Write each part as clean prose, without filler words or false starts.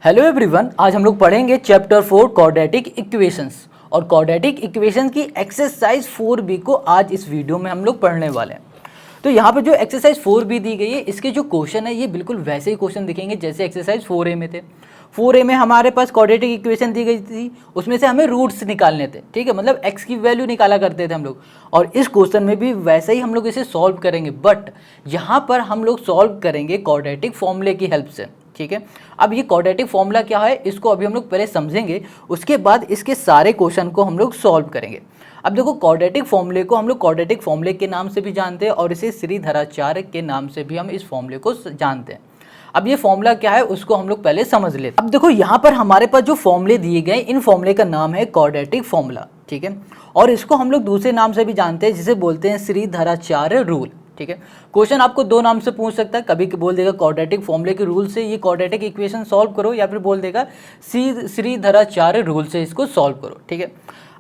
Hello everyone, आज हम लोग पढ़ेंगे चैप्टर 4 क्वाड्रेटिक इक्वेशंस और क्वाड्रेटिक इक्वेशन की एक्सरसाइज 4b को आज इस वीडियो में हम लोग पढ़ने वाले हैं। तो यहाँ पर जो एक्सरसाइज 4b दी गई है, इसके जो क्वेश्चन है ये बिल्कुल वैसे ही क्वेश्चन दिखेंगे जैसे एक्सरसाइज 4a में थे। 4a में हमारे पास क्वाड्रेटिक इक्वेशन दी गई थी, उसमें से हमें रूट्स निकालने थे, ठीक है, मतलब x की वैल्यू निकाला करते थे हम लोग। और इस क्वेश्चन में भी वैसे ही हम लोग इसे सॉल्व करेंगे, बट यहाँ पर हम लोग सॉल्व करेंगे क्वाड्रेटिक फॉर्मूले की हेल्प से, ठीक है। अब ये क्वाड्रेटिक फॉर्मूला क्या है, इसको अभी हम लोग पहले समझेंगे, उसके बाद इसके सारे क्वेश्चन को हम लोग सॉल्व करेंगे। अब देखो, क्वाड्रेटिक फॉर्मूले को हम लोग क्वाड्रेटिक फॉर्मूले के नाम से भी जानते हैं और इसे श्रीधराचार्य के नाम से भी हम इस फॉर्मूले को जानते हैं। अब ये फॉर्मूला क्या है उसको हम लोग पहले समझ लेते हैं। अब देखो, यहाँ पर हमारे पास जो फॉर्मूले दिए गए, इन फॉर्मूले का नाम है क्वाड्रेटिक फॉर्मूला, ठीक है। और इसको हम लोग दूसरे नाम से भी जानते हैं जिसे बोलते हैं श्रीधराचार्य रूल, ठीक है। क्वेश्चन आपको दो नाम से पूछ सकता है, कभी बोल देगा क्वाड्रेटिक फॉर्मूले के रूल से ये क्वाड्रेटिक इक्वेशन सॉल्व करो, या फिर बोल देगा श्रीधराचार्य रूल से इसको सॉल्व करो, ठीक है।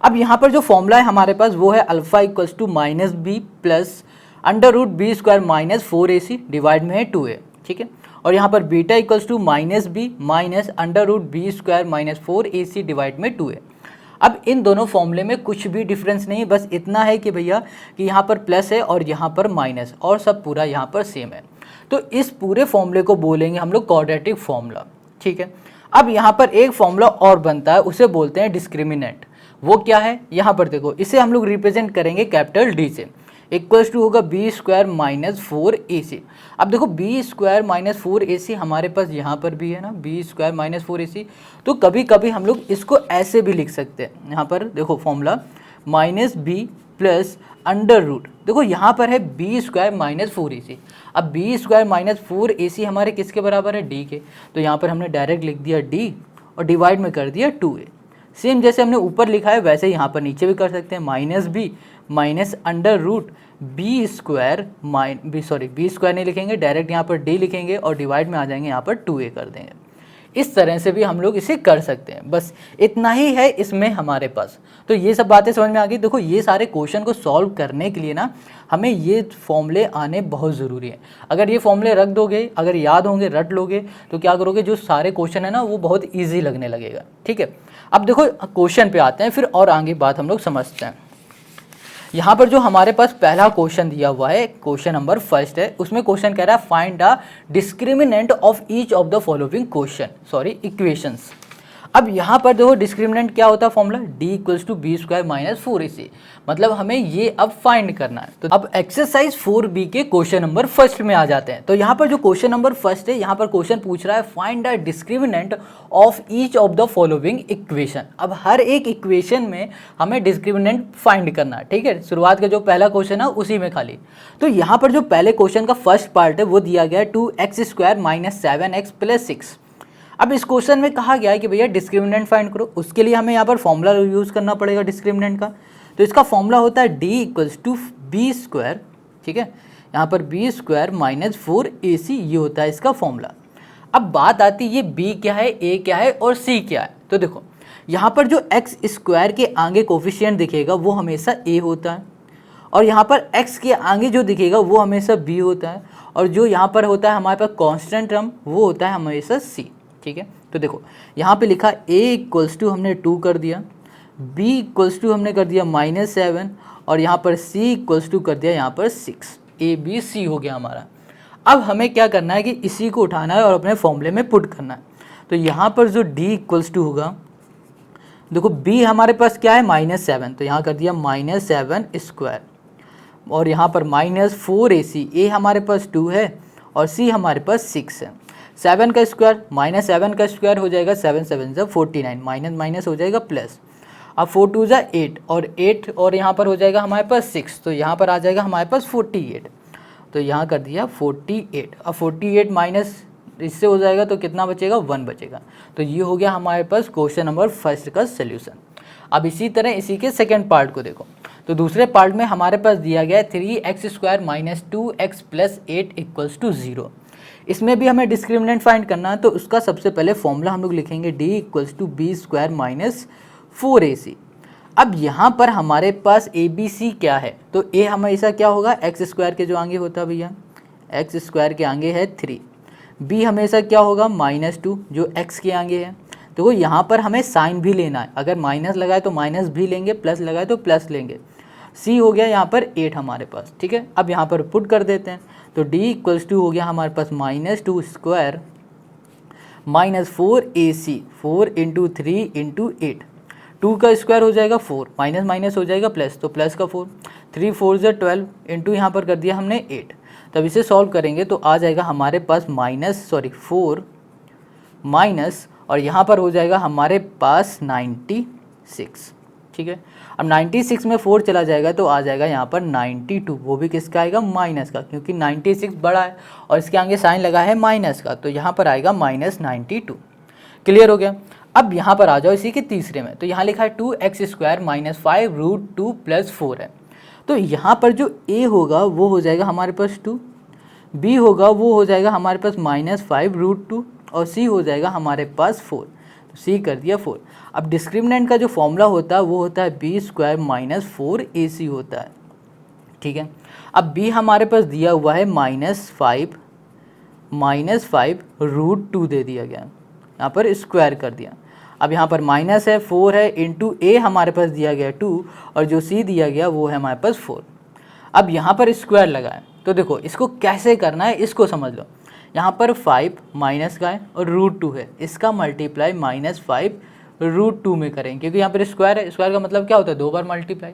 अब यहाँ पर जो फॉर्मूला है हमारे पास वो है alpha equals to minus B plus under root B square minus 4ac divide में है 2a, ठीक है। और यहाँ पर beta equals to minus B minus under root B square minus 4ac divide में 2a। अब इन दोनों फॉर्मूले में कुछ भी डिफरेंस नहीं, बस इतना है कि भैया कि यहाँ पर प्लस है और यहाँ पर माइनस, और सब पूरा यहाँ पर सेम है। तो इस पूरे फॉर्मूले को बोलेंगे हम लोग क्वाड्रेटिक फॉर्मूला, ठीक है। अब यहाँ पर एक फॉर्मूला और बनता है, उसे बोलते हैं डिस्क्रिमिनेंट। वो क्या है, यहाँ पर देखो, इसे हम लोग रिप्रेजेंट करेंगे कैपिटल डी से। इक्वल्स टू होगा बी स्क्वायर माइनस 4ac। अब देखो, बी स्क्वायर माइनस 4ac हमारे पास यहाँ पर भी है ना, बी स्क्वायर माइनस 4ac। तो कभी कभी हम लोग इसको ऐसे भी लिख सकते हैं, यहाँ पर देखो formula minus B plus under root, देखो यहाँ पर है बी स्क्वायर माइनस 4ac। अब बी स्क्वायर माइनस 4ac हमारे किसके बराबर है, डी के। तो यहाँ पर हमने डायरेक्ट लिख दिया डी और डिवाइड में कर दिया 2a। सेम जैसे हमने ऊपर लिखा है वैसे यहाँ पर नीचे भी कर सकते हैं, minus B minus under root B square B square नहीं लिखेंगे, डायरेक्ट यहाँ पर डी लिखेंगे और डिवाइड में आ जाएंगे, यहाँ पर 2a कर देंगे। इस तरह से भी हम लोग इसे कर सकते हैं, बस इतना ही है इसमें हमारे पास। तो ये सब बातें समझ में आ गई। देखो, ये सारे क्वेश्चन को सॉल्व करने के लिए ना हमें ये फॉर्मूले आने बहुत ज़रूरी है। अगर ये फॉर्मूले रख दोगे, अगर याद होंगे, रट लोगे, तो क्या करोगे, जो सारे क्वेश्चन है ना वो बहुत ईजी लगने लगेगा, ठीक है। अब देखो, क्वेश्चन पे आते हैं, फिर और आगे बात हम लोग समझते हैं। यहाँ पर जो हमारे पास पहला क्वेश्चन दिया हुआ है, क्वेश्चन नंबर फर्स्ट है, उसमें क्वेश्चन कह रहा है find the discriminant of each of the following equations. अब यहाँ पर देखो, डिस्क्रिमिनेंट क्या होता है formula, D equals to B square minus 4ac, मतलब हमें ये अब फाइंड करना है। तो अब एक्सरसाइज 4b के क्वेश्चन नंबर फर्स्ट में आ जाते हैं। तो यहाँ पर जो क्वेश्चन नंबर फर्स्ट है, यहाँ पर क्वेश्चन पूछ रहा है find the discriminant of each of the following equation. अब हर एक इक्वेशन में हमें डिस्क्रिमिनेंट फाइंड करना है, ठीक है। शुरुआत का जो पहला क्वेश्चन है उसी में खाली। तो यहाँ पर जो पहले क्वेश्चन का फर्स्ट पार्ट है वो दिया गया है 2x square minus 7x plus 6। अब इस क्वेश्चन में कहा गया है कि भैया डिस्क्रिमिनेंट फाइंड करो, उसके लिए हमें यहाँ पर फॉर्मूला यूज़ करना पड़ेगा डिस्क्रिमिनेंट का। तो इसका फॉर्मूला होता है D equals to B square, ठीक है, यहाँ पर बी स्क्वायर माइनस 4ac, ये होता है इसका फॉर्मूला। अब बात आती है ये बी क्या है, ए क्या है और सी क्या है। तो देखो, यहाँ पर जो एक्स स्क्वायर के आगे कोफिशिएंट दिखेगा वो हमेशा ए होता है, और यहाँ पर x के आगे जो दिखेगा वो हमेशा b होता है, और जो यहाँ पर होता है हमारे पास कांस्टेंट टर्म वो होता है हमेशा c, ठीक है। तो देखो, यहाँ पे लिखा a इक्वल्स टू हमने 2 कर दिया, b इक्वल्स टू हमने कर दिया माइनस 7, और यहाँ पर c इक्वल्स टू कर दिया यहाँ पर 6, a b c हो गया हमारा। अब हमें क्या करना है कि इसी को उठाना है और अपने फॉर्मूले में पुट करना है। तो यहाँ पर जो d इक्वल्स टू होगा, देखो b हमारे पास क्या है माइनस 7, तो यहाँ कर दिया माइनस 7 स्क्वायर, और यहाँ पर माइनस 4ac, a हमारे पास 2 है और c हमारे पास 6 है। 7 का स्क्वायर माइनस 7 का स्क्वायर हो जाएगा 7 7 जा 49, माइनस माइनस हो जाएगा प्लस। अब 4 2 जा 8 और 8 और यहाँ पर हो जाएगा हमारे पास 6, तो यहाँ पर आ जाएगा हमारे पास 48, तो यहाँ कर दिया 48। अब 48 माइनस इससे हो जाएगा तो कितना बचेगा, 1 बचेगा। तो ये हो गया हमारे पास क्वेश्चन नंबर फर्स्ट का सोल्यूशन। अब इसी तरह इसी के सेकेंड पार्ट को देखो। तो दूसरे पार्ट में हमारे पास दिया गया है 3x square minus 2x plus 8 equals to 0। इसमें भी हमें डिस्क्रिमिनेंट फाइंड करना है, तो उसका सबसे पहले फॉर्मूला हम लोग लिखेंगे d equals to B square minus 4ac। अब यहाँ पर हमारे पास ए बी सी क्या है, तो a हमेशा क्या होगा, एक्स स्क्वायर के जो आगे होता है भैया, एक्स स्क्वायर के आगे है 3, बी हमेशा क्या होगा -2 जो x के आगे है। देखो यहाँ पर हमें साइन भी लेना है, अगर माइनस लगाए तो माइनस भी लेंगे, प्लस लगाए तो प्लस लेंगे। सी हो गया यहाँ पर 8 हमारे पास, ठीक है। अब यहाँ पर पुट कर देते हैं तो d = हो गया हमारे पास -2 स्क्वायर -4ac, 4 × 3 × 8, 2 का स्क्वायर हो जाएगा 4, माइनस माइनस हो जाएगा प्लस, तो प्लस का 4, 3 4 = 12 इंटू यहाँ पर कर दिया हमने 8। तब इसे सॉल्व करेंगे तो आ जाएगा हमारे पास -4 माइनस, और यहाँ पर हो जाएगा हमारे पास 96, ठीक है। अब 96 में 4 चला जाएगा तो आ जाएगा यहाँ पर 92, वो भी किसका आएगा, माइनस का, क्योंकि 96 बड़ा है और इसके आगे साइन लगा है माइनस का, तो यहाँ पर आएगा -92। क्लियर हो गया। अब यहाँ पर आ जाओ इसी के तीसरे में, तो यहाँ लिखा है 2x² - 5√2 + 4 है। तो यहाँ पर जो a होगा वो हो जाएगा हमारे पास 2, b होगा वो हो जाएगा हमारे पास -5√2 और c हो जाएगा हमारे पास 4, तो c कर दिया 4। अब डिस्क्रिमिनेंट का जो फॉर्मूला होता है वो होता है b² - 4ac होता है, ठीक है। अब b हमारे पास दिया हुआ है -5√2 दे दिया गया, यहाँ पर स्क्वायर कर दिया। अब यहाँ पर माइनस है, 4 है, इंटू a हमारे पास दिया गया 2 और जो c दिया गया वो है हमारे पास 4। अब यहाँ पर स्क्वायर लगा है, तो देखो इसको कैसे करना है इसको समझ लो। यहाँ पर 5 माइनस का है और √2 है, इसका मल्टीप्लाई -5√2 में करेंगे, क्योंकि यहाँ पर स्क्वायर है, स्क्वायर का मतलब क्या होता है, 2 बार मल्टीप्लाई।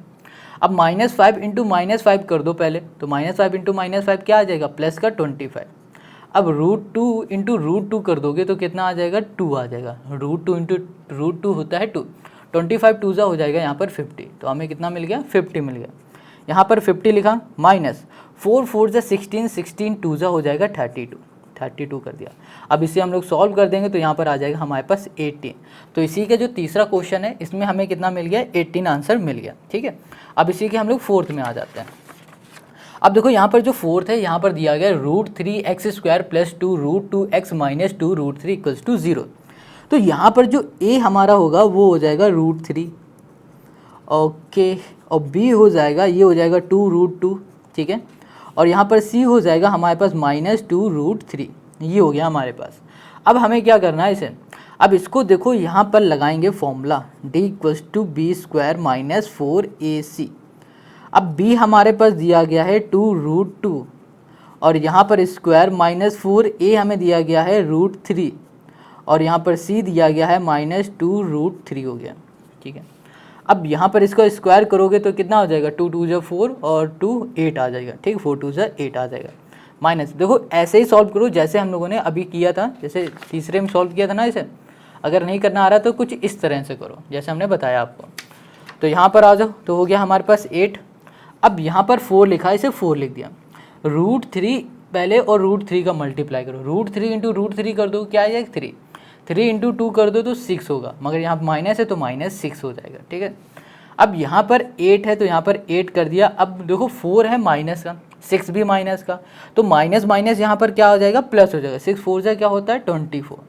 अब -5 × -5 कर दो पहले, तो -5 × -5 क्या आ जाएगा, प्लस का 25। अब √2 × √2 कर दोगे तो कितना आ जाएगा, 2 आ जाएगा। √2 × √2 होता है 2, 25 2 हो जाएगा यहाँ पर 50, तो हमें कितना मिल गया, 50 मिल गया। यहाँ पर 50 लिखा, माइनस 4 4 = 16, 16 2 हो जाएगा 32 कर दिया। अब इसे हम लोग सॉल्व कर देंगे तो यहाँ पर आ जाएगा हमारे पास 18। तो इसी के जो तीसरा क्वेश्चन है इसमें हमें कितना मिल गया, 18 आंसर मिल गया, ठीक है। अब इसी के हम लोग फोर्थ में आ जाते हैं। अब देखो यहाँ पर जो फोर्थ है यहाँ पर दिया गया √3x² + 2√2x - 2√3 = 0। तो यहाँ पर जो a हमारा होगा वो हो जाएगा √3, ओके, और b हो जाएगा, ये हो जाएगा 2√2, ठीक है। और यहाँ पर c हो जाएगा हमारे पास -2√3, ये हो गया हमारे पास। अब हमें क्या करना है इसे, अब इसको देखो यहाँ पर लगाएंगे फॉर्मूला d = b² - 4ac। अब b हमारे पास दिया गया है 2√2 और यहाँ पर स्क्वायर -4a हमें दिया गया है √3 और यहाँ पर c दिया गया है -2√3 हो गया, ठीक है। अब यहाँ पर इसको स्क्वायर करोगे तो कितना हो जाएगा, 2 2 = 4 और 2 8 आ जाएगा, ठीक, 4 2 = 8 आ जाएगा। माइनस, देखो ऐसे ही सॉल्व करो जैसे हम लोगों ने अभी किया था, जैसे तीसरे में सॉल्व किया था ना इसे। अगर नहीं करना आ रहा तो कुछ इस तरह से करो जैसे हमने बताया आपको। तो यहाँ पर आ जाओ, तो हो गया हमारे पास 8। अब यहाँ पर 4 लिखा है, इसे 4 लिख दिया। √3 पहले और √3 का मल्टीप्लाई करो, √3 × √3 कर दो क्या आ जाएगा, 3, 3 × 2 कर दो तो 6 होगा, मगर यहाँ माइनस है तो -6 हो जाएगा, ठीक है। अब यहाँ पर 8 है तो यहाँ पर 8 कर दिया। अब देखो 4 है माइनस का, 6 भी माइनस का, तो माइनस माइनस यहाँ पर क्या हो जाएगा, प्लस हो जाएगा। 6 4 से क्या होता है, 24।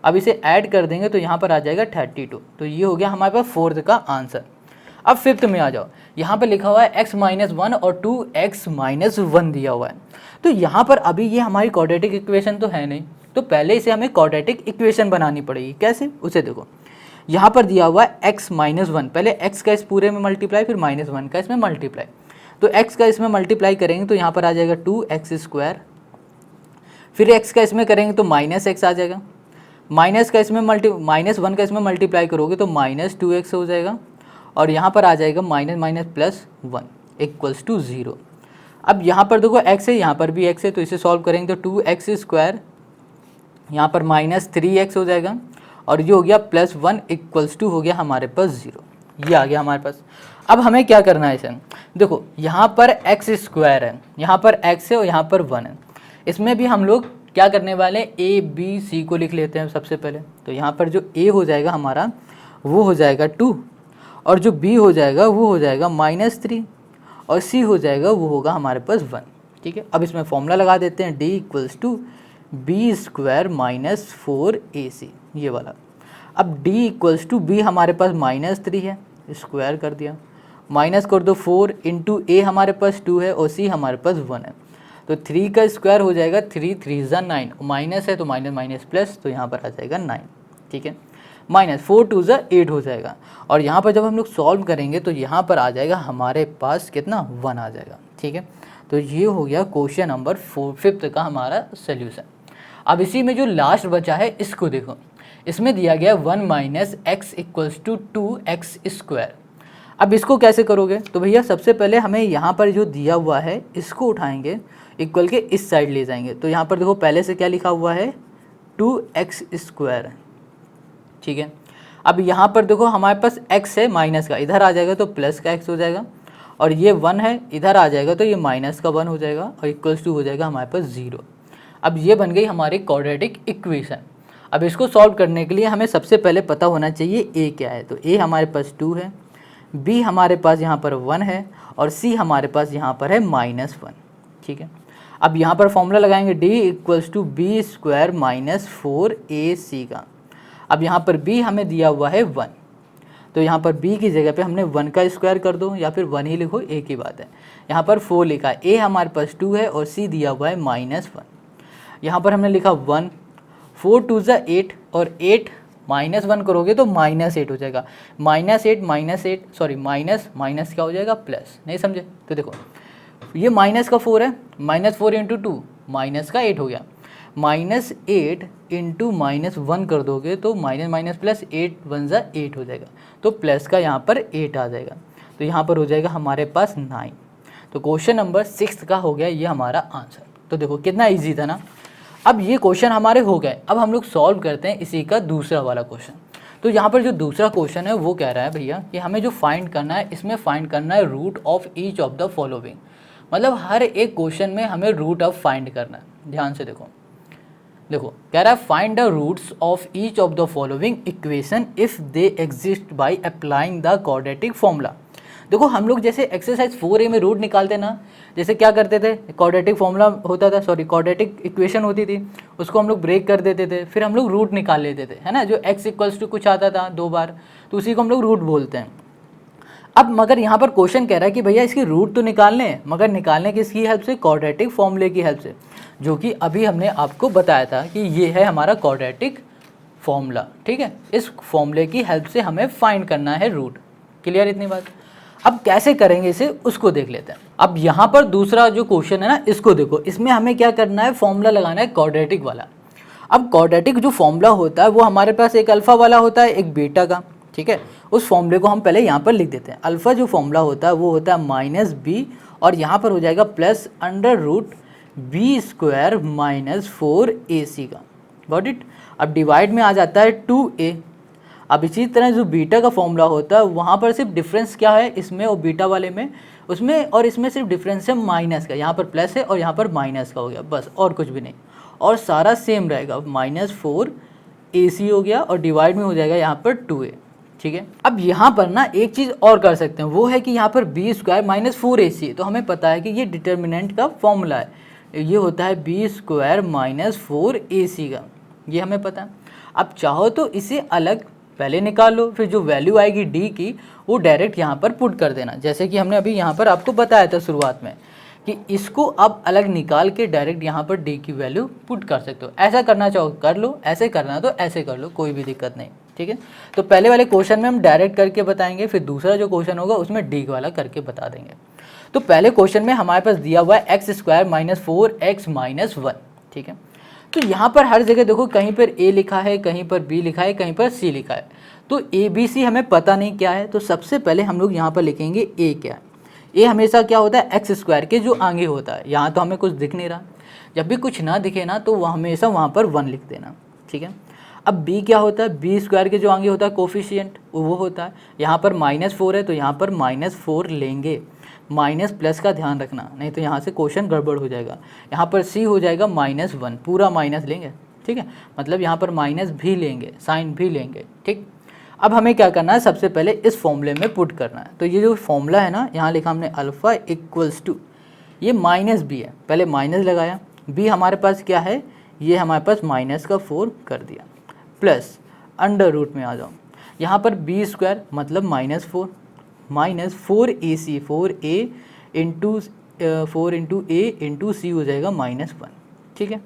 अब इसे ऐड कर देंगे तो यहाँ पर आ जाएगा 32। तो ये हो गया हमारे पास फोर्थ का आंसर। अब फिफ्थ में आ जाओ, यहाँ पर लिखा हुआ है x - 1 और 2x - 1 दिया हुआ है। तो यहाँ पर अभी ये हमारी क्वाड्रेटिक इक्वेशन तो है नहीं, तो पहले इसे हमें क्वाड्रेटिक इक्वेशन बनानी पड़ेगी। कैसे, उसे देखो। यहाँ पर दिया हुआ है x - 1, पहले x का इस पूरे में मल्टीप्लाई, फिर -1 का इसमें मल्टीप्लाई। तो x का इसमें मल्टीप्लाई करेंगे तो यहाँ पर आ जाएगा 2x², फिर x का इसमें करेंगे तो -x आ जाएगा, माइनस का इसमें -1 का इसमें मल्टीप्लाई करोगे तो -2x हो जाएगा, और यहाँ पर आ जाएगा -+1 = 0। अब यहाँ पर देखो x है, यहाँ पर भी x है, तो इसे सॉल्व करेंगे तो 2x², यहाँ पर -3x हो जाएगा, और ये हो गया +1 = हो गया हमारे पास 0। ये आ गया हमारे पास। अब हमें क्या करना है इसे, देखो यहाँ पर x² है, यहाँ पर x है और यहाँ पर 1 है। इसमें भी हम लोग क्या करने वाले हैं, a b c को लिख लेते हैं सबसे पहले। तो यहाँ पर जो a हो जाएगा हमारा वो हो जाएगा 2, और जो b हो जाएगा वो हो जाएगा -3, और c हो जाएगा वो होगा हमारे पास 1, ठीक है। अब इसमें फॉर्मूला लगा देते हैं, d = b² - 4ac, ये वाला। अब d = b हमारे पास -3 है, स्क्वायर कर दिया, माइनस कर दो 4 × a हमारे पास 2 है और c हमारे पास 1 है। तो 3 का स्क्वायर हो जाएगा 3 3 ज़ा 9, माइनस है तो माइनस माइनस प्लस, तो यहाँ पर आ जाएगा 9, ठीक है। माइनस 4 2 ज़ा 8 हो जाएगा, और यहाँ पर जब हम लोग सॉल्व करेंगे तो यहाँ पर आ जाएगा हमारे पास कितना 1 आ जाएगा, ठीक है। तो ये हो गया क्वेश्चन नंबर 5th का हमारा सोल्यूशन। अब इसी में जो लास्ट बचा है इसको देखो, इसमें दिया गया 1 minus X equals to 2x square. अब इसको कैसे करोगे, तो भैया सबसे पहले हमें यहाँ पर जो दिया हुआ है इसको उठाएंगे, इक्वल के इस साइड ले जाएंगे। तो यहाँ पर देखो पहले से क्या लिखा हुआ है 2x स्क्वायर, ठीक है। अब यहाँ पर देखो हमारे पास x है माइनस का, इधर आ जाएगा तो प्लस का x हो जाएगा, और ये 1 है इधर आ जाएगा तो ये माइनस का 1 हो जाएगा, और इक्वल्स टू हो जाएगा हमारे पास 0। अब ये बन गई हमारी क्वाड्रेटिक इक्वेशन। अब इसको सॉल्व करने के लिए हमें सबसे पहले पता होना चाहिए a क्या है। तो a हमारे पास 2 है, b हमारे पास यहाँ पर 1 है, और c हमारे पास यहाँ पर है -1, ठीक है। अब यहाँ पर फॉर्मूला लगाएंगे d equals to B square minus 4ac का। अब यहाँ पर b हमें दिया हुआ है 1, तो यहाँ पर b की जगह पे हमने 1 का स्क्वायर कर दो, या फिर 1 ही लिखो, एक ही बात है। यहाँ पर 4 लिखा है, a हमारे पास 2 है और c दिया हुआ है -1। यहाँ पर हमने लिखा 1, 4 2 ज़ा 8, और 8 -1 करोगे तो -8 हो जाएगा। -8 सॉरी माइनस क्या हो जाएगा प्लस, नहीं समझे। तो देखो ये माइनस का 4 है, -4 इंटू 2 माइनस का 8 हो गया, -8 इंटू -1 कर दोगे तो माइनस माइनस प्लस 8 1 ज़ा 8 हो जाएगा, तो प्लस का यहाँ पर 8 आ जाएगा, तो यहाँ पर हो जाएगा हमारे पास 9। तो क्वेश्चन नंबर 6 का हो गया ये हमारा आंसर। तो देखो कितना ईजी था ना। अब ये क्वेश्चन हमारे हो गए, अब हम लोग सॉल्व करते हैं इसी का दूसरा वाला क्वेश्चन। तो यहाँ पर जो दूसरा क्वेश्चन है वो कह रहा है भैया कि हमें जो फाइंड करना है, इसमें फाइंड करना है root of each of the following. मतलब हर एक क्वेश्चन में हमें रूट ऑफ फाइंड करना है। ध्यान से देखो कह रहा है find the roots of each of the following equation if they exist by applying the quadratic formula. देखो हम लोग जैसे एक्सरसाइज 4A में रूट निकालते ना, जैसे क्या करते थे, क्वाड्रेटिक फॉर्मूला होता था, सॉरी क्वाड्रेटिक इक्वेशन होती थी, उसको हम लोग ब्रेक कर देते थे, फिर हम लोग रूट निकाल लेते थे, है ना। जो x इक्वल्स टू कुछ आता था 2 बार, तो उसी को हम लोग रूट बोलते हैं। अब मगर यहाँ पर क्वेश्चन कह रहा है कि भैया इसकी रूट तो निकालने हैं, मगर निकालने किसकी हेल्प से, क्वाड्रेटिक फॉर्मूले की हेल्प से, जो कि अभी हमने आपको बताया था कि ये है हमारा क्वाड्रेटिक फॉर्मूला, ठीक है। इस फॉर्मूले की हेल्प से हमें फाइंड करना है रूट। क्लियर इतनी बात। अब कैसे करेंगे इसे उसको देख लेते हैं। अब यहाँ पर दूसरा जो क्वेश्चन है ना, इसको देखो, इसमें हमें क्या करना है, फॉर्मूला लगाना है क्वाड्रेटिक वाला। अब क्वाड्रेटिक जो फॉर्मूला होता है वो हमारे पास एक अल्फा वाला होता है, एक बीटा का, ठीक है। उस फॉर्मूले को हम पहले यहाँ पर लिख देते हैं। अल्फा जो फॉर्मूला होता है वो होता है -b, और यहाँ पर हो जाएगा प्लस √b स्क्वायर -4ac का। Got it. अब डिवाइड में आ जाता है 2a। अब इसी तरह जो बीटा का फॉर्मूला होता है वहाँ पर सिर्फ डिफरेंस क्या है इसमें और बीटा वाले में, उसमें और इसमें सिर्फ डिफरेंस है माइनस का, यहाँ पर प्लस है और यहाँ पर माइनस का हो गया, बस और कुछ भी नहीं, और सारा सेम रहेगा। -4ac हो गया और डिवाइड में हो जाएगा यहाँ पर 2a, ठीक है। अब यहाँ पर ना एक चीज़ और कर सकते हैं, वो है कि यहाँ पर b स्क्वायर -4ac, तो हमें पता है कि ये डिटर्मिनेंट का फॉर्मूला है, ये होता है b स्क्वायर -4ac का, ये हमें पता है। अब चाहो तो इसे अलग पहले निकाल लो, फिर जो वैल्यू आएगी d की वो डायरेक्ट यहाँ पर पुट कर देना, जैसे कि हमने अभी यहाँ पर आपको बताया था शुरुआत में कि इसको अब अलग निकाल के डायरेक्ट यहाँ पर d की वैल्यू पुट कर सकते हो। ऐसा करना चाहो कर लो, ऐसे करना तो ऐसे कर लो, कोई भी दिक्कत नहीं, ठीक है। तो पहले वाले क्वेश्चन में हम डायरेक्ट करके बताएंगे, फिर दूसरा जो क्वेश्चन होगा उसमें d वाला करके बता देंगे। तो पहले क्वेश्चन में हमारे पास दिया हुआ है x स्क्वायर -4x -1, ठीक है। तो यहाँ पर हर जगह देखो, कहीं पर a लिखा है, कहीं पर b लिखा है, कहीं पर c लिखा है, तो a b c हमें पता नहीं क्या है। तो सबसे पहले हम लोग यहाँ पर लिखेंगे a क्या है। a हमेशा क्या होता है, एक्स स्क्वायर के जो आगे होता है। यहाँ तो हमें कुछ दिख नहीं रहा, जब भी कुछ ना दिखे ना तो वह हमेशा वहाँ पर 1 लिख देना, ठीक है। अब b क्या होता है, b स्क्वायर के जो आगे होता है कोफिशिएंट, वो होता है, यहाँ पर -4 है तो यहाँ पर -4 लेंगे, माइनस प्लस का ध्यान रखना, नहीं तो यहाँ से क्वेश्चन गड़बड़ हो जाएगा। यहाँ पर c हो जाएगा -1, पूरा माइनस लेंगे, ठीक है, मतलब यहाँ पर माइनस भी लेंगे, साइन भी लेंगे, ठीक। अब हमें क्या करना है, सबसे पहले इस फॉर्मूले में पुट करना है। तो ये जो फॉर्मूला है ना, यहाँ लिखा हमने अल्फ़ा इक्वल्स टू, ये -b है, पहले माइनस लगाया, b हमारे पास क्या है, ये हमारे पास -4 कर दिया, प्लस अंडर रूट में आ जाओ, यहाँ पर b स्क्वायर मतलब -4 -4ac, 4a इंटू 4 इंटू ए इंटू सी हो जाएगा -1, ठीक है।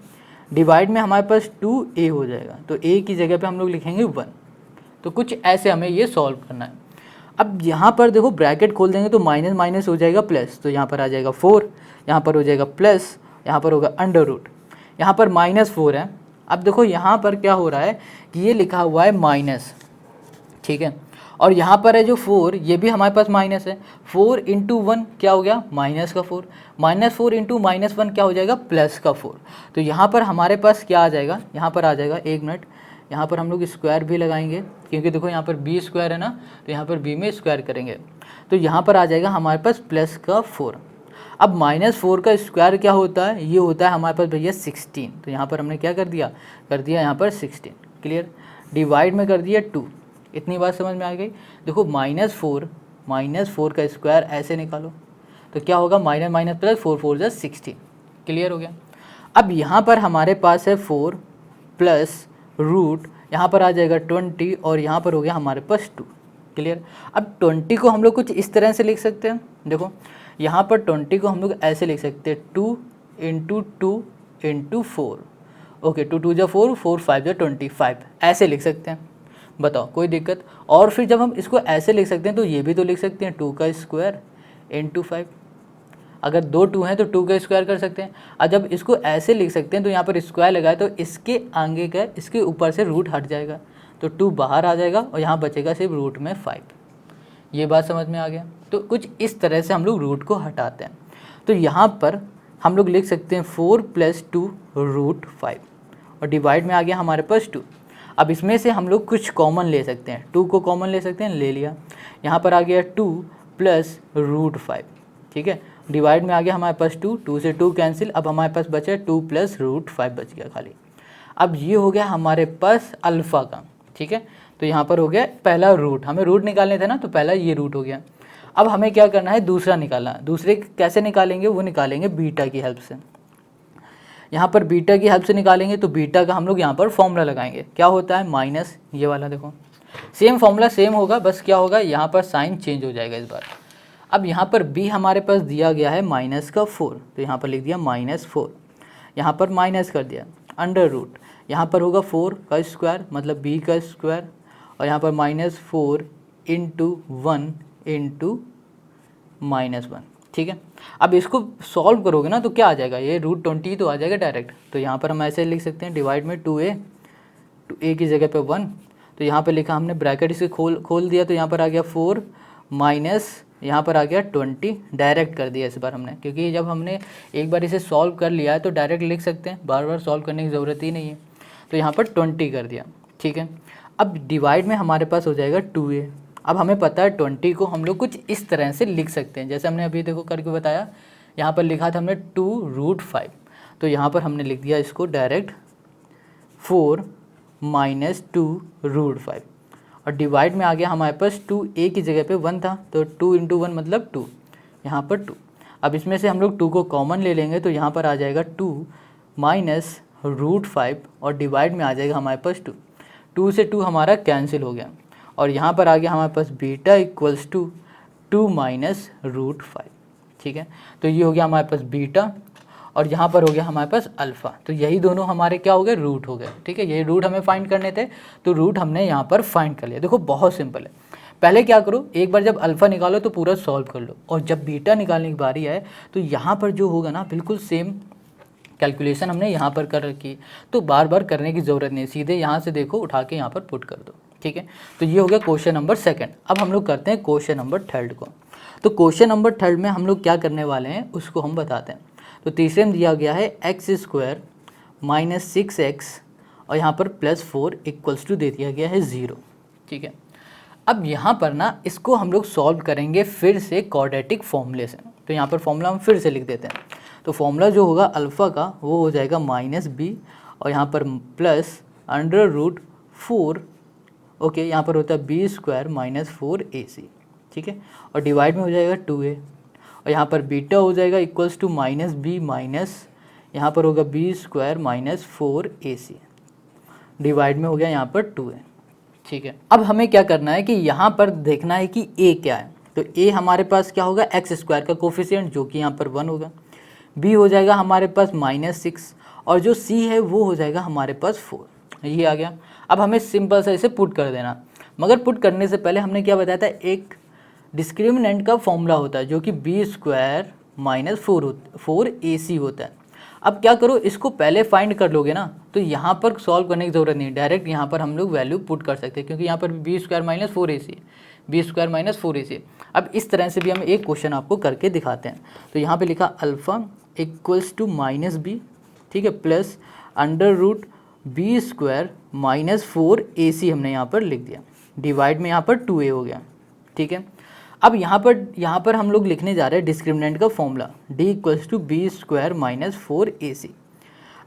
डिवाइड में हमारे पास 2a हो जाएगा, तो a की जगह पे हम लोग लिखेंगे 1। तो कुछ ऐसे हमें ये सॉल्व करना है। अब यहाँ पर देखो ब्रैकेट खोल देंगे तो माइनस माइनस हो जाएगा प्लस, तो यहाँ पर आ जाएगा 4, यहाँ पर हो जाएगा प्लस, यहाँ पर होगा अंडर रूट, यहाँ पर -4 है। अब देखो यहाँ पर क्या हो रहा है कि ये लिखा हुआ है माइनस, ठीक है, और यहाँ पर है जो 4, ये भी हमारे पास माइनस है। 4 इंटू 1 क्या हो गया, माइनस का 4, -4 इंटू -1 क्या हो जाएगा, प्लस का 4। तो यहाँ पर हमारे पास क्या आ जाएगा, यहाँ पर आ जाएगा, एक मिनट, यहाँ पर हम लोग स्क्वायर भी लगाएंगे, क्योंकि देखो यहाँ पर b स्क्वायर है ना, तो यहाँ पर b में स्क्वायर करेंगे, तो यहाँ पर आ जाएगा हमारे पास प्लस का 4। अब -4 का स्क्वायर क्या होता है, ये होता है हमारे पास भैया 16, तो यहाँ पर हमने क्या कर दिया यहाँ पर 16, क्लियर। डिवाइड में कर दिया 2, इतनी बात समझ में आ गई। देखो -4 का स्क्वायर ऐसे निकालो तो क्या होगा, माइनस माइनस प्लस, 4 4 जा 16, क्लियर हो गया। अब यहाँ पर हमारे पास है 4 प्लस रूट, यहाँ पर आ जाएगा 20 और यहाँ पर हो गया हमारे पास 2, क्लियर। अब 20 को हम लोग कुछ इस तरह से लिख सकते हैं, देखो यहाँ पर 20 को हम लोग ऐसे लिख सकते हैं 2 इंटू 2 इंटू 4, ओके, 2 2 जा 4, 4 5 जा 25, ऐसे लिख सकते हैं, बताओ कोई दिक्कत। और फिर जब हम इसको ऐसे लिख सकते हैं तो ये भी तो लिख सकते हैं 2 का स्क्वायर इंटू 5, अगर 2 2 हैं तो 2 का स्क्वायर कर सकते हैं। और जब इसको ऐसे लिख सकते हैं तो यहाँ पर स्क्वायर लगाए तो इसके आगे का, इसके ऊपर से रूट हट जाएगा, तो 2 बाहर आ जाएगा और यहाँ बचेगा सिर्फ रूट में 5। ये बात समझ में आ गया। तो कुछ इस तरह से हम लोग रूट को हटाते हैं। तो यहाँ पर हम लोग लिख सकते हैं 4 + 2 रूट 5 और डिवाइड में आ गया हमारे पास 2। अब इसमें से हम लोग कुछ कॉमन ले सकते हैं, 2 को कॉमन ले सकते हैं, ले लिया। यहाँ पर आ गया 2 + रूट 5, ठीक है। डिवाइड में आ गया हमारे पास 2, 2 से 2 कैंसिल, अब हमारे पास बचा 2 + रूट 5 बच गया खाली। अब ये हो गया हमारे पास अल्फ़ा का, ठीक है। तो यहाँ पर हो गया पहला रूट, हमें रूट निकालने थे ना, तो पहला ये रूट हो गया। अब हमें क्या करना है, दूसरा निकालना। दूसरे कैसे निकालेंगे, वो निकालेंगे बीटा की हेल्प से। यहाँ पर बीटा की हेल्प से निकालेंगे तो बीटा का हम लोग यहाँ पर फॉर्मूला लगाएंगे, क्या होता है माइनस, ये वाला देखो सेम फॉर्मूला सेम होगा, बस क्या होगा यहाँ पर साइन चेंज हो जाएगा इस बार। अब यहाँ पर b हमारे पास दिया गया है -4, तो यहाँ पर लिख दिया -4, यहाँ पर माइनस कर दिया अंडर रूट, यहाँ पर होगा 4 का स्क्वायर मतलब b का स्क्वायर, और यहाँ पर -4 इंटू 1 इंटू -1, ठीक है। अब इसको सॉल्व करोगे ना तो क्या आ जाएगा, ये √20 तो आ जाएगा डायरेक्ट। तो यहाँ पर हम ऐसे लिख सकते हैं डिवाइड में 2a की जगह पे 1, तो यहाँ पे लिखा हमने ब्रैकेट इसे खोल दिया, तो यहाँ पर आ गया 4 माइनस यहाँ पर आ गया 20, डायरेक्ट कर दिया इस बार हमने, क्योंकि जब हमने एक बार इसे सॉल्व कर लिया है तो डायरेक्ट लिख सकते हैं, बार बार सॉल्व करने की ज़रूरत ही नहीं है। तो यहाँ पर 20 कर दिया, ठीक है। अब डिवाइड में हमारे पास हो जाएगा 2a। अब हमें पता है 20 को हम लोग कुछ इस तरह से लिख सकते हैं, जैसे हमने अभी देखो करके बताया। यहाँ पर लिखा था हमने 2 रूट 5, तो यहाँ पर हमने लिख दिया इसको डायरेक्ट 4 माइनस 2 रूट 5, और डिवाइड में आ गया हमारे पास 2a की जगह पे 1 था, तो 2 इंटू 1 मतलब 2, यहाँ पर 2। अब इसमें से हम लोग 2 को कॉमन ले लेंगे, तो यहाँ पर आ जाएगा 2 माइनस रूट 5 और डिवाइड में आ जाएगा हमारे पास 2। 2 से 2 हमारा कैंसिल हो गया, और यहाँ पर आ गया हमारे पास beta equals to 2 minus root 5, ठीक है। तो ये हो गया हमारे पास बीटा, और यहाँ पर हो गया हमारे पास अल्फ़ा। तो यही दोनों हमारे क्या हो गए, रूट हो गए, ठीक है। ये रूट हमें फाइंड करने थे, तो रूट हमने यहाँ पर फाइंड कर लिया। देखो बहुत सिंपल है। पहले क्या करो, एक बार जब अल्फ़ा निकालो तो पूरा सॉल्व कर लो, और जब बीटा निकालने की बारी आए तो यहाँ पर जो होगा ना बिल्कुल सेम कैलकुलेशन हमने यहाँ पर कर रखी, तो बार बार करने की ज़रूरत नहीं, सीधे यहाँ से देखो उठा के यहाँ पर पुट कर दो, ठीक है। तो ये हो गया क्वेश्चन नंबर 2। अब हम लोग करते हैं क्वेश्चन नंबर 3 को। तो क्वेश्चन नंबर 3 में हम लोग क्या करने वाले हैं उसको हम बताते हैं। तो तीसरे में दिया गया है x² माइनस 6x और यहाँ पर +4 इक्वल्स टू दे दिया गया है 0, ठीक है। अब यहाँ पर ना इसको हम लोग सॉल्व करेंगे फिर से क्वाड्रेटिक फॉर्मूले से। तो यहाँ पर फॉर्मूला हम फिर से लिख देते हैं। तो फॉर्मूला जो होगा अल्फ़ा का वो हो जाएगा -b और यहाँ पर प्लस √4, ओके, यहाँ पर होता है b² माइनस 4ac, ठीक है। और डिवाइड में हो जाएगा 2a, और यहाँ पर बीटा हो जाएगा इक्वल्स टू -b माइनस यहाँ पर होगा b² माइनस 4ac, डिवाइड में हो गया यहाँ पर 2a, ठीक है। अब हमें क्या करना है कि यहाँ पर देखना है कि a क्या है। तो ए हमारे पास क्या होगा एक्स स्क्वायर का कोफिशिएंट जो कि यहाँ पर 1 होगा, बी हो जाएगा हमारे पास -6 और जो सी है वो हो जाएगा हमारे पास 4। ये आ गया। अब हमें सिंपल सा इसे पुट कर देना, मगर पुट करने से पहले हमने क्या बताया था, एक डिस्क्रिमिनेंट का फॉर्मूला होता है जो कि बी स्क्वायर माइनस 4ac होता है। अब क्या करो, इसको पहले फाइंड कर लोगे ना तो यहाँ पर सॉल्व करने की ज़रूरत नहीं, डायरेक्ट यहाँ पर हम लोग वैल्यू पुट कर सकते हैं क्योंकि यहाँ पर B square minus 4ac, B square minus 4ac। अब इस तरह से भी हम एक क्वेश्चन आपको करके दिखाते हैं। तो यहाँ पे लिखा अल्फ़ा इक्वल्स टू -b, ठीक है, plus under root B square minus 4ac हमने यहाँ पर लिख दिया, डिवाइड में यहाँ पर 2a हो गया, ठीक है। अब यहाँ पर हम लोग लिखने जा रहे हैं डिस्क्रिमिनेंट का formula, d equals to B square minus 4ac।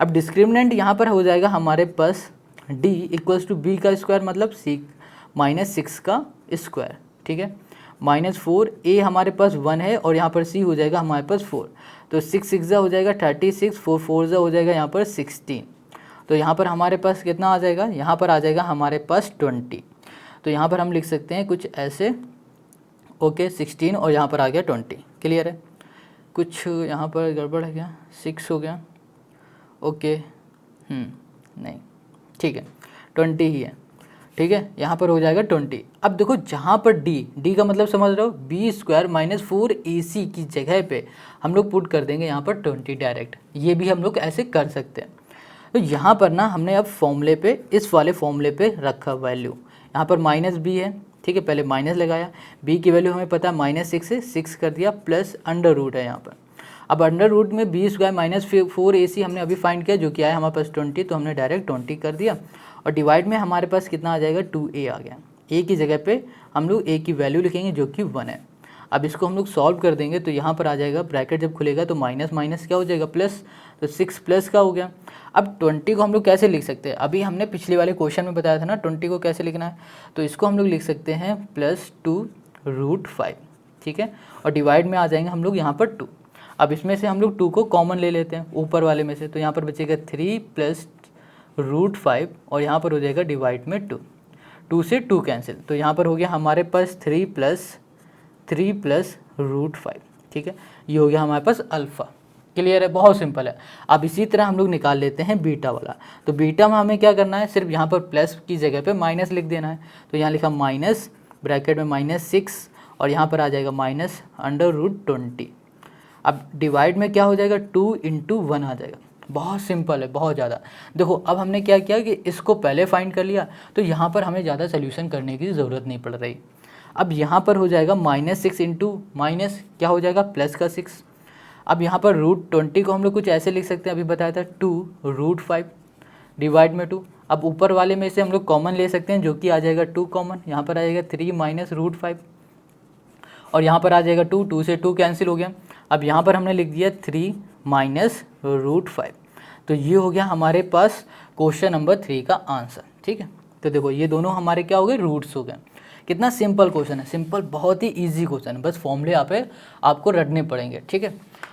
अब डिस्क्रिमिनेंट यहाँ पर हो जाएगा हमारे पास d इक्वल्स टू बी का स्क्वायर मतलब -6 का स्क्वायर, ठीक है, -4a हमारे पास 1 है और यहाँ पर c हो जाएगा हमारे पास 4, तो 6 6 हो जाएगा 36, 4 4 हो जाएगा यहाँ पर 16। तो यहाँ पर हमारे पास कितना आ जाएगा, यहाँ पर आ जाएगा हमारे पास 20। तो यहाँ पर हम लिख सकते हैं कुछ ऐसे, ओके 16 और यहाँ पर आ गया 20, क्लियर है। कुछ यहाँ पर गड़बड़ है क्या, 6 हो गया, ओके नहीं ठीक है 20 ही है, ठीक है, यहाँ पर हो जाएगा 20। अब देखो जहाँ पर d का मतलब समझ रहे हो, बी स्क्वायर माइनस 4ac की जगह पे हम लोग पुट कर देंगे यहाँ पर 20 डायरेक्ट, ये भी हम लोग ऐसे कर सकते हैं। तो यहाँ पर ना हमने अब फॉर्मूले पे, इस वाले फॉर्मूले पे रखा वैल्यू, यहाँ पर -b है, ठीक है, पहले माइनस लगाया, b की वैल्यू हमें पता है -6 है, 6 कर दिया, प्लस अंडर रूट है यहाँ पर। अब अंडर रूट में बी स्क्वायर माइनस 4ac हमने अभी फाइंड किया जो कि आया हमारे पास 20, तो हमने डायरेक्ट 20 कर दिया और डिवाइड में हमारे पास कितना आ जाएगा 2a आ गया। a की जगह पे हम लोग a की वैल्यू लिखेंगे जो कि 1 है। अब इसको हम लोग सॉल्व कर देंगे तो यहाँ पर आ जाएगा, ब्रैकेट जब खुलेगा तो माइनस माइनस क्या हो जाएगा प्लस, तो 6 प्लस का हो गया। अब 20 को हम लोग कैसे लिख सकते हैं, अभी हमने पिछले वाले क्वेश्चन में बताया था ना 20 को कैसे लिखना है, तो इसको हम लोग लिख सकते हैं +2√5, ठीक है, और डिवाइड में आ जाएंगे हम लोग यहाँ पर 2। अब इसमें से हम लोग 2 को कॉमन ले लेते हैं ऊपर वाले में से, तो यहाँ पर बचेगा 3 + √5 और यहाँ पर हो जाएगा डिवाइड में 2, 2 से 2 कैंसिल, तो यहाँ पर हो गया हमारे पास 3 + √5, ठीक है, ये हो गया हमारे पास अल्फ़ा। क्लियर है, बहुत सिंपल है। अब इसी तरह हम लोग निकाल लेते हैं बीटा वाला, तो बीटा में हमें क्या करना है, सिर्फ यहाँ पर प्लस की जगह पे माइनस लिख देना है, तो यहाँ लिखा माइनस, ब्रैकेट में -6 और यहाँ पर आ जाएगा -√20। अब डिवाइड में क्या हो जाएगा 2 × 1 आ जाएगा, बहुत सिंपल है, बहुत ज़्यादा। देखो अब हमने क्या किया कि इसको पहले फाइंड कर लिया, तो यहाँ पर हमें ज़्यादा सोल्यूशन करने की ज़रूरत नहीं पड़ रही। अब यहाँ पर हो जाएगा -6 × माइनस क्या हो जाएगा प्लस का 6। अब यहाँ पर √20 को हम लोग कुछ ऐसे लिख सकते हैं, अभी बताया था 2√5 डिवाइड में 2। अब ऊपर वाले में से हम लोग कॉमन ले सकते हैं जो कि आ जाएगा 2 कॉमन, यहाँ पर आ जाएगा 3 - √5 और यहाँ पर आ जाएगा 2, 2 से 2 कैंसिल हो गया। अब यहाँ पर हमने लिख दिया 3 - √5, तो ये हो गया हमारे पास क्वेश्चन नंबर 3 का आंसर, ठीक है। तो देखो ये दोनों हमारे क्या हो गए, रूट्स हो गए। कितना सिंपल क्वेश्चन है, सिंपल, बहुत ही इजी क्वेश्चन है, बस फॉर्मूले यहाँ पे आपको रटने पड़ेंगे, ठीक है।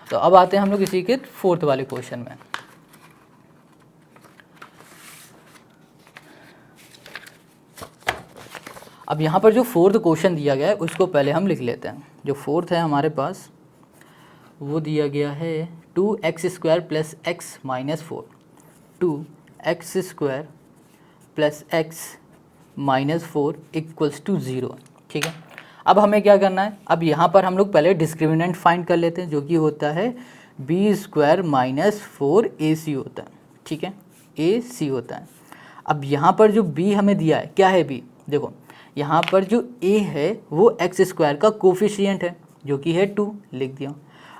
तो अब आते हैं हम लोग इसी के 4th वाले क्वेश्चन में। अब यहाँ पर जो 4th क्वेश्चन दिया गया है उसको पहले हम लिख लेते हैं। जो 4th है हमारे पास वो दिया गया है 2x² + x - 4, 2x² + x - 4 = 0, ठीक है। अब हमें क्या करना है, अब यहाँ पर हम लोग पहले डिस्क्रिमिनेंट फाइंड कर लेते हैं जो कि होता है b² - 4ac होता है, ठीक है, ac होता है। अब यहाँ पर जो b हमें दिया है, क्या है b, देखो यहाँ पर जो a है वो x² का कोफिशिएंट है जो कि है 2, लिख दिया।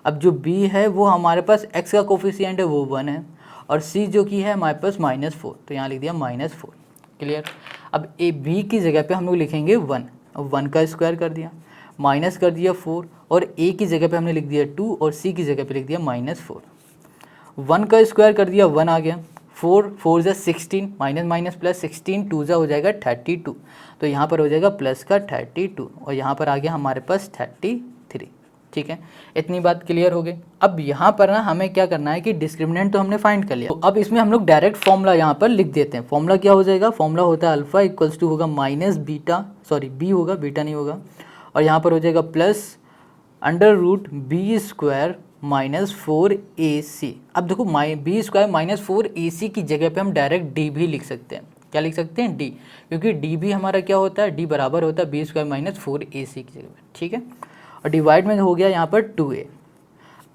अब जो b है वो हमारे पास x का कोफिशिएंट है वो 1 है, और c जो कि है हमारे पास -4, तो यहाँ लिख दिया -4, क्लियर। अब a b की जगह पे हम लोग लिखेंगे 1, अब 1 का स्क्वायर कर दिया, माइनस कर दिया 4, और a की जगह पे हमने लिख दिया 2 और c की जगह पे लिख दिया -4। 1 का स्क्वायर कर दिया 1 आ गया, 4 4 = 16, माइनस माइनस प्लस 16, 2 हो जाएगा 32, तो यहाँ पर हो जाएगा प्लस का 32 और यहाँ पर आ गया हमारे पास 33, ठीक है। इतनी बात क्लियर हो गई। अब यहाँ पर ना हमें क्या करना है कि डिस्क्रिमिनेंट तो हमने फाइंड कर लिया, तो अब इसमें हम लोग डायरेक्ट फॉर्मूला यहाँ पर लिख देते हैं। फॉर्मूला क्या हो जाएगा, फॉर्मूला होता है अल्फा इक्वल्स टू होगा माइनस बीटा, सॉरी बी होगा, बीटा नहीं होगा, और यहाँ पर हो जाएगा plus under root B square minus 4ac। अब देखो बी स्क्वायर माइनस 4ac की जगह पे हम डायरेक्ट डी भी लिख सकते हैं। क्या लिख सकते हैं? डी, क्योंकि डी भी हमारा क्या होता है, डी बराबर होता है बी स्क्वायर माइनस 4ac की जगह पे, ठीक है। और डिवाइड में हो गया यहाँ पर 2a।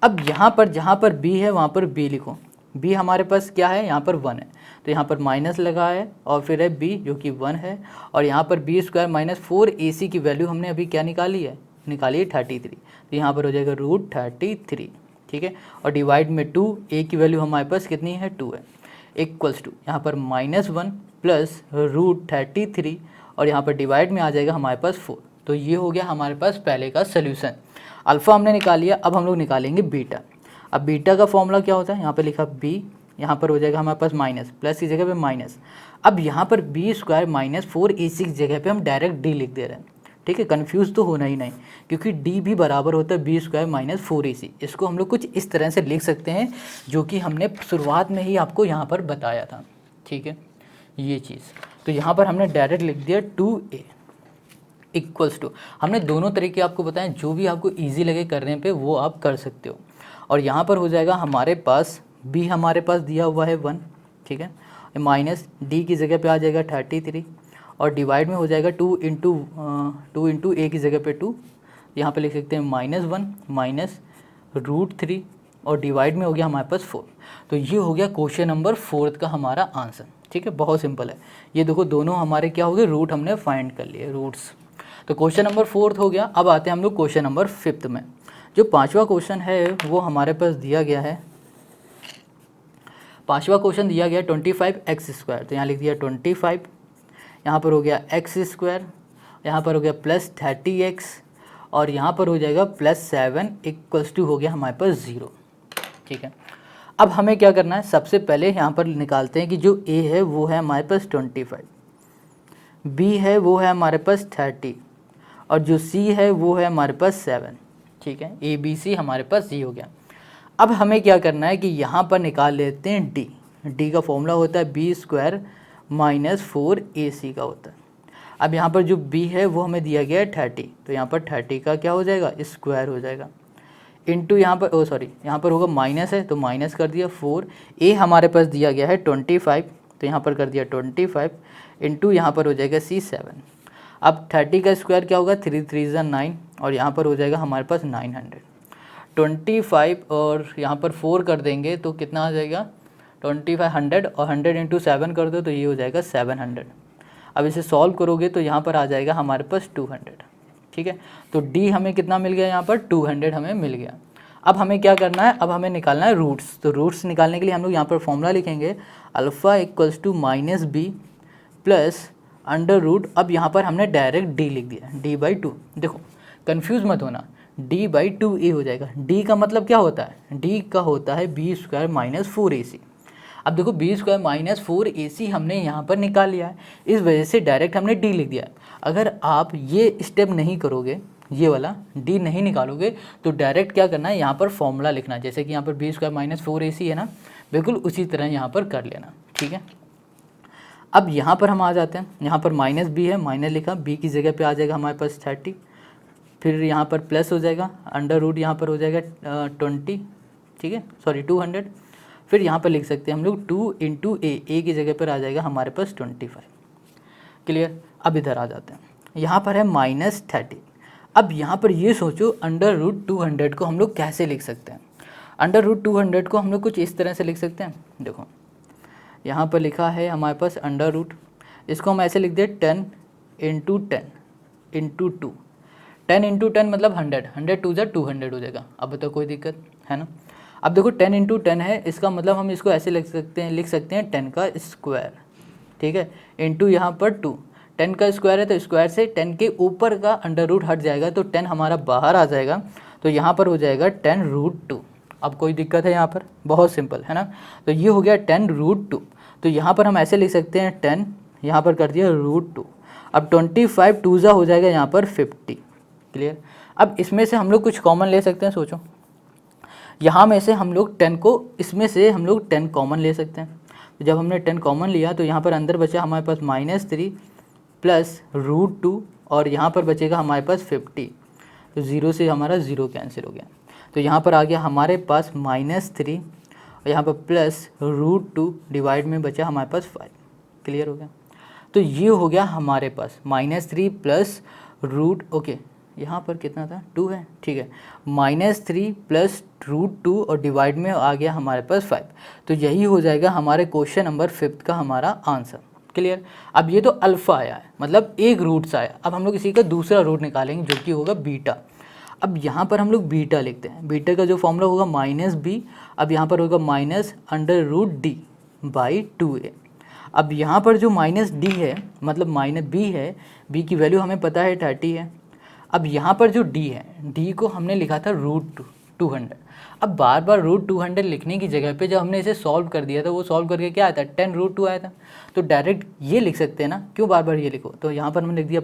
अब यहाँ पर जहाँ पर b है वहाँ पर b लिखो। b हमारे पास क्या है, यहाँ पर 1 है, तो यहाँ पर माइनस लगा है और फिर है b जो कि 1 है, और यहाँ पर बी स्क्वायर माइनस 4ac की वैल्यू हमने अभी क्या निकाली है 33। तो यहाँ पर हो जाएगा रूट 33, ठीक है। और डिवाइड में 2, a की वैल्यू हमारे पास कितनी है 2 है, इक्वल्स टू यहाँ पर -1 प्लस रूट 33, और यहाँ पर डिवाइड में आ जाएगा हमारे पास 4। तो ये हो गया हमारे पास पहले का सोल्यूशन। अल्फ़ा हमने निकाल लिया, अब हम लोग निकालेंगे बीटा। अब बीटा का फॉर्मूला क्या होता है, यहाँ पे लिखा b, यहाँ पर हो जाएगा हमारे पास माइनस, प्लस की जगह पे माइनस। अब यहाँ पर बी स्क्वायर माइनस 4ac की जगह पे हम डायरेक्ट d लिख दे रहे हैं, ठीक है। कन्फ्यूज़ तो होना ही नहीं, क्योंकि d भी बराबर होता है बी स्क्वायर माइनस 4ac। इसको हम लोग कुछ इस तरह से लिख सकते हैं जो कि हमने शुरुआत में ही आपको यहाँ पर बताया था, ठीक है, ये चीज़। तो यहाँ पर हमने डायरेक्ट लिख दिया 2a इक्वल्स टू, हमने दोनों तरीके आपको बताएं, जो भी आपको इजी लगे करने पे वो आप कर सकते हो। और यहाँ पर हो जाएगा हमारे पास b हमारे पास दिया हुआ है 1, ठीक है, माइनस d की जगह पे आ जाएगा 33, और डिवाइड में हो जाएगा 2 इंटू a की जगह पे 2, यहाँ पे लिख सकते हैं -1 माइनस रूट 3, और डिवाइड में हो गया हमारे पास 4। तो ये हो गया क्वेश्चन नंबर 4 का हमारा आंसर, ठीक है। बहुत सिंपल है, ये देखो दोनों हमारे क्या हो गए, रूट हमने फाइंड कर लिए, रूट्स। तो क्वेश्चन नंबर 4 हो गया। अब आते हैं हम लोग क्वेश्चन नंबर 5 में। जो पांचवा क्वेश्चन है वो हमारे पास दिया गया है, पांचवा क्वेश्चन दिया गया 25x²। तो यहाँ लिख दिया 25, यहाँ पर हो गया x², यहाँ पर हो गया प्लस 30x, और यहाँ पर हो जाएगा +7 इक्वल्स टू हो गया हमारे पास 0, ठीक है। अब हमें क्या करना है, सबसे पहले यहाँ पर निकालते हैं कि जो a है वो है हमारे पास 25, b है वो है हमारे पास 30, और जो c है वो है हमारे पास 7, ठीक है। a b c हमारे पास ये हो गया। अब हमें क्या करना है कि यहाँ पर निकाल लेते हैं d का फॉर्मूला होता है बी स्क्वायर माइनस 4ac का होता है। अब यहाँ पर जो b है वो हमें दिया गया है 30, तो यहाँ पर 30 का क्या हो जाएगा, स्क्वायर हो जाएगा, इंटू यहाँ पर यहाँ पर होगा माइनस है तो माइनस कर दिया 4, a हमारे पास दिया गया है 25, तो यहाँ पर कर दिया 25, इंटू यहाँ पर हो जाएगा c 7। अब 30 का स्क्वायर क्या होगा, 3 3 9, और यहाँ पर हो जाएगा हमारे पास 900। 25 और यहाँ पर 4 कर देंगे तो कितना आ जाएगा 2500, और 100 इंटू 7 कर दो तो ये हो जाएगा 700। अब इसे सॉल्व करोगे तो यहाँ पर आ जाएगा हमारे पास 200, ठीक है। तो d हमें कितना मिल गया, यहाँ पर 200 हमें मिल गया। अब हमें क्या करना है, अब हमें निकालना है रूट्स। तो रूट्स निकालने के लिए हम लोग यहाँ पर फॉर्मूला लिखेंगे alpha equals to -b plus under root. अब यहाँ पर हमने डायरेक्ट d लिख दिया, d/2। देखो कन्फ्यूज़ मत होना, d/2a हो जाएगा। d का मतलब क्या होता है, d का होता है बी स्क्वायर माइनस 4ac। अब देखो बी स्क्वायर माइनस 4ac हमने यहाँ पर निकाल लिया है, इस वजह से डायरेक्ट हमने d लिख दिया। अगर आप ये स्टेप नहीं करोगे, ये वाला d नहीं निकालोगे, तो डायरेक्ट क्या करना है, यहाँ पर फॉर्मूला लिखना, जैसे कि यहाँ पर बी स्क्वायर माइनस 4ac है ना, बिल्कुल उसी तरह यहाँ पर कर लेना, ठीक है। अब यहाँ पर हम आ जाते हैं, यहाँ पर -b है, माइनस लिखा, b की जगह पे आ जाएगा हमारे पास 30, फिर यहाँ पर प्लस हो जाएगा, अंडर रूट यहाँ पर हो जाएगा 20, ठीक है, 200। फिर यहाँ पर लिख सकते हैं हम लोग 2 इंटू a की जगह पर आ जाएगा हमारे पास 25। क्लियर। अब इधर आ जाते हैं, यहाँ पर है -30। अब यहाँ पर ये सोचो अंडर रूट 200 को हम लोग कैसे लिख सकते हैं। अंडर रूट 200 को हम लोग कुछ इस तरह से लिख सकते हैं। देखो यहाँ पर लिखा है हमारे पास अंडर रूट, इसको हम ऐसे लिख दे 10 इंटू 10 इंटू 2। 10 इंटू 10 मतलब 100, 100 टू जा 200 हो जाएगा। अब तो कोई दिक्कत है ना। अब देखो 10 इंटू 10 है, इसका मतलब हम इसको ऐसे लिख सकते हैं 10 का स्क्वायर, ठीक है, इंटू यहाँ पर 2। 10 का स्क्वायर है तो स्क्वायर से 10 के ऊपर का अंडर रूट हट जाएगा, तो 10 हमारा बाहर आ जाएगा, तो यहाँ पर हो जाएगा 10√2। अब कोई दिक्कत है यहाँ पर, बहुत सिंपल है ना। तो ये हो गया 10√2। तो यहाँ पर हम ऐसे लिख सकते हैं 10, यहाँ पर कर दिया √2। अब 25 2 हो जाएगा यहाँ पर 50। क्लियर। अब इसमें से हम लोग कुछ कॉमन ले सकते हैं। सोचो यहाँ में से हम लोग 10 को, इसमें से हम लोग 10 कॉमन ले सकते हैं। तो जब हमने 10 कॉमन लिया तो यहाँ पर अंदर बचा हमारे पास -3 प्लस √2 और यहाँ पर बचेगा हमारे पास 50, तो 0 से हमारा 0 कैंसिल हो गया। तो यहाँ पर आ गया हमारे पास -3 और यहाँ पर प्लस √2 डिवाइड में बचा हमारे पास 5। क्लियर हो गया। तो ये हो गया हमारे पास -3 प्लस ओके यहाँ पर कितना था 2 है, ठीक है, -3 प्लस √2 और डिवाइड में आ गया हमारे पास 5। तो यही हो जाएगा हमारे क्वेश्चन नंबर 5 का हमारा आंसर। क्लियर। अब ये तो अल्फ़ा आया है, मतलब एक रूट से आया। अब हम लोग इसी का दूसरा रूट निकालेंगे जो कि होगा बीटा। अब यहाँ पर हम लोग बीटा लिखते हैं। बीटा का जो फॉर्मूला होगा -b, अब यहाँ पर होगा -√d/2a। अब यहाँ पर जो -d है मतलब -b है, b की वैल्यू हमें पता है 30 है। अब यहाँ पर जो d है, d को हमने लिखा था √200। अब बार बार √200 लिखने की जगह पे जब हमने इसे सॉल्व कर दिया था, वो सॉल्व करके क्या आया था 10√2 आया था। तो डायरेक्ट ये लिख सकते हैं ना, क्यों बार बार ये लिखो। तो यहाँ पर हमने लिख दिया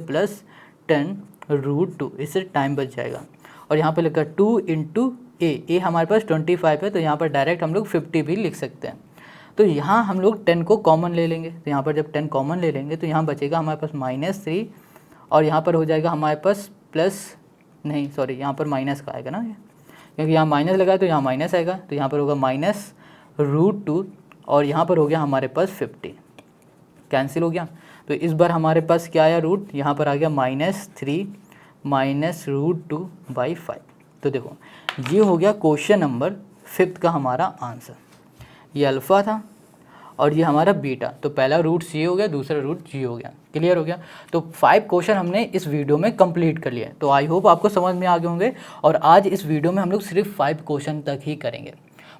+10√2, इससे टाइम बच जाएगा। और यहाँ पर लिखा 2 × a हमारे पास 25 है, तो यहाँ पर डायरेक्ट हम लोग 50 भी लिख सकते हैं। तो यहाँ हम लोग 10 को कॉमन ले लेंगे। तो यहाँ पर जब 10 कॉमन ले लेंगे तो यहाँ बचेगा हमारे पास -3 और यहाँ पर हो जाएगा हमारे पास यहाँ पर माइनस का आएगा ना, क्योंकि यहाँ माइनस लगा है तो यहाँ माइनस आएगा। तो यहाँ पर होगा -√2 और यहाँ पर हो गया हमारे पास 50, कैंसिल हो गया। तो इस बार हमारे पास क्या आया रूट, यहाँ पर आ गया -3 -√2/5। तो देखो ये हो गया क्वेश्चन नंबर 5 का हमारा आंसर। ये अल्फ़ा था और ये हमारा बीटा। तो पहला रूट सी हो गया, दूसरा रूट जी हो गया। क्लियर हो गया। तो 5 क्वेश्चन हमने इस वीडियो में कंप्लीट कर लिया। तो आई होप आपको समझ में आ गए होंगे। और आज इस वीडियो में हम लोग सिर्फ 5 क्वेश्चन तक ही करेंगे,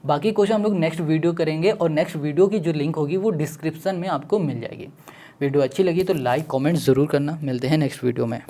बाकी क्वेश्चन हम लोग नेक्स्ट वीडियो करेंगे। और नेक्स्ट वीडियो की जो लिंक होगी वो डिस्क्रिप्शन में आपको मिल जाएगी। वीडियो अच्छी लगी तो लाइक कमेंट ज़रूर करना। मिलते हैं नेक्स्ट वीडियो में।